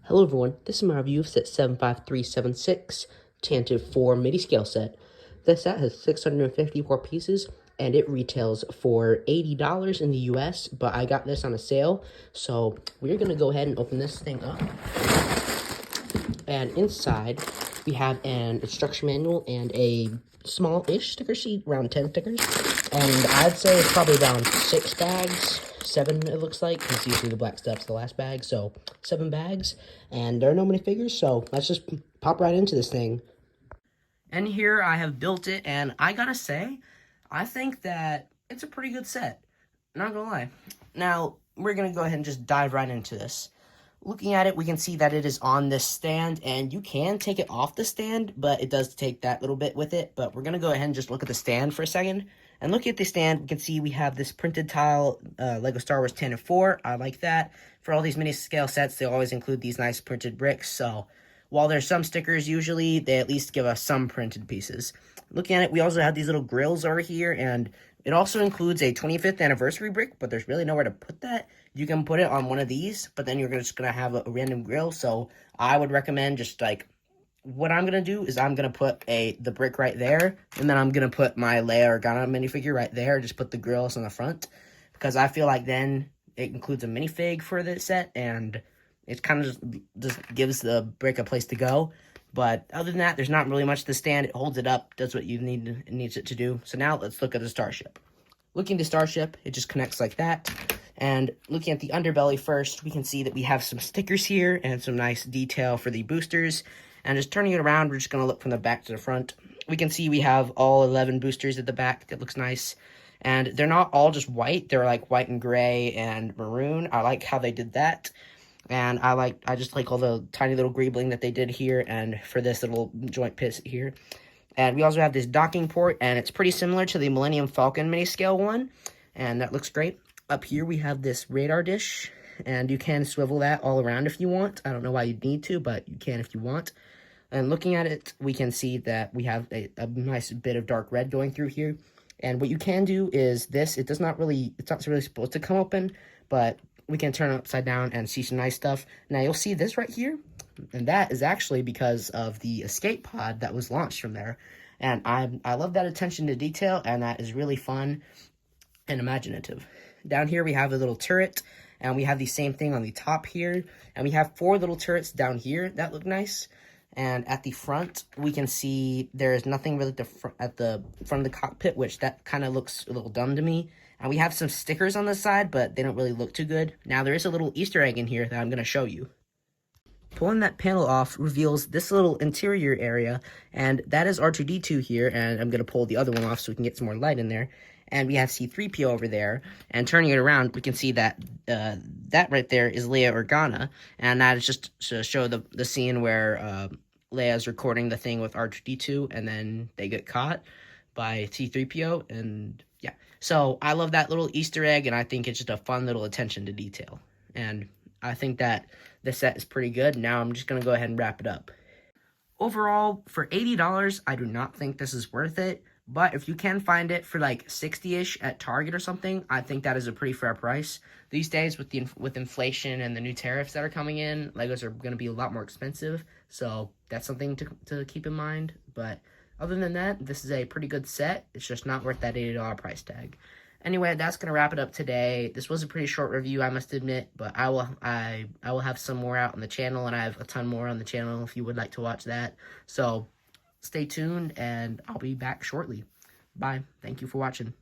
Hello everyone, this is my review of set 75376, Tantive 4 MIDI scale set. This set has 654 pieces, and it retails for $80 in the US, but I got this on a sale, so we're going to go ahead and open this thing up. And inside, we have an instruction manual and a small-ish sticker sheet, around 10 stickers. And I'd say it's probably around 6 bags, 7 it looks like, because usually the black stuff's the last bag, so 7 bags. And there are no minifigures, so let's just pop right into this thing. And here I have built it, and I gotta say, I think that it's a pretty good set. Not gonna lie. Now, we're gonna go ahead and just dive right into this. Looking at it, we can see that it is on this stand, and you can take it off the stand, but it does take that little bit with it. But we're going to go ahead and just look at the stand for a second. And looking at the stand, we can see we have this printed tile, Lego Star Wars Tantive 4. I like that. For all these mini scale sets, they always include these nice printed bricks. So while there's some stickers usually, they at least give us some printed pieces. Looking at it, we also have these little grills over here, and it also includes a 25th anniversary brick, but there's really nowhere to put that. You can put it on one of these, but then you're just going to have a random grill. So I would recommend just like, what I'm going to do is I'm going to put the brick right there, and then I'm going to put my Leia Organa minifigure right there. Just put the grills on the front, because I feel like then it includes a minifig for the set, and it kind of just gives the brick a place to go. But other than that, there's not really much to the stand. It holds it up, does what it needs it to do. So now let's look at the Starship. Looking at the Starship, it just connects like that. And looking at the underbelly first, we can see that we have some stickers here and some nice detail for the boosters. And just turning it around, we're just going to look from the back to the front. We can see we have all 11 boosters at the back. That looks nice. And they're not all just white. They're like white and gray and maroon. I like how they did that. And I just like all the tiny little greebling that they did here, and for this little joint piece here. And we also have this docking port, and it's pretty similar to the Millennium Falcon mini scale one, and that looks great. Up here we have this radar dish, and you can swivel that all around if you want. I don't know why you'd need to, but you can if you want. And looking at it, we can see that we have a nice bit of dark red going through here. And what you can do is this, it's not really supposed to come open, but we can turn it upside down and see some nice stuff. Now you'll see this right here, and that is actually because of the escape pod that was launched from there. And I love that attention to detail, and that is really fun and imaginative. Down here we have a little turret, and we have the same thing on the top here, and we have 4 little turrets down here that look nice. And at the front, we can see there is nothing really at the front of the cockpit, which that kind of looks a little dumb to me. And we have some stickers on the side, but they don't really look too good. Now, there is a little Easter egg in here that I'm going to show you. Pulling that panel off reveals this little interior area, and that is R2-D2 here, and I'm going to pull the other one off so we can get some more light in there. And we have C-3PO over there, and turning it around, we can see that that right there is Leia Organa, and that is just to show the scene where Leia's recording the thing with R2-D2, and then they get caught by C-3PO, and yeah. So I love that little Easter egg, and I think it's just a fun little attention to detail. And I think that the set is pretty good. Now I'm just going to go ahead and wrap it up. Overall, for $80, I do not think this is worth it. But if you can find it for like 60-ish at Target or something, I think that is a pretty fair price. These days, with inflation and the new tariffs that are coming in, Legos are going to be a lot more expensive. So that's something to keep in mind. But other than that, this is a pretty good set. It's just not worth that $80 price tag. Anyway, that's going to wrap it up today. This was a pretty short review, I must admit, but I will have some more out on the channel, and I have a ton more on the channel if you would like to watch that. So stay tuned, and I'll be back shortly. Bye. Thank you for watching.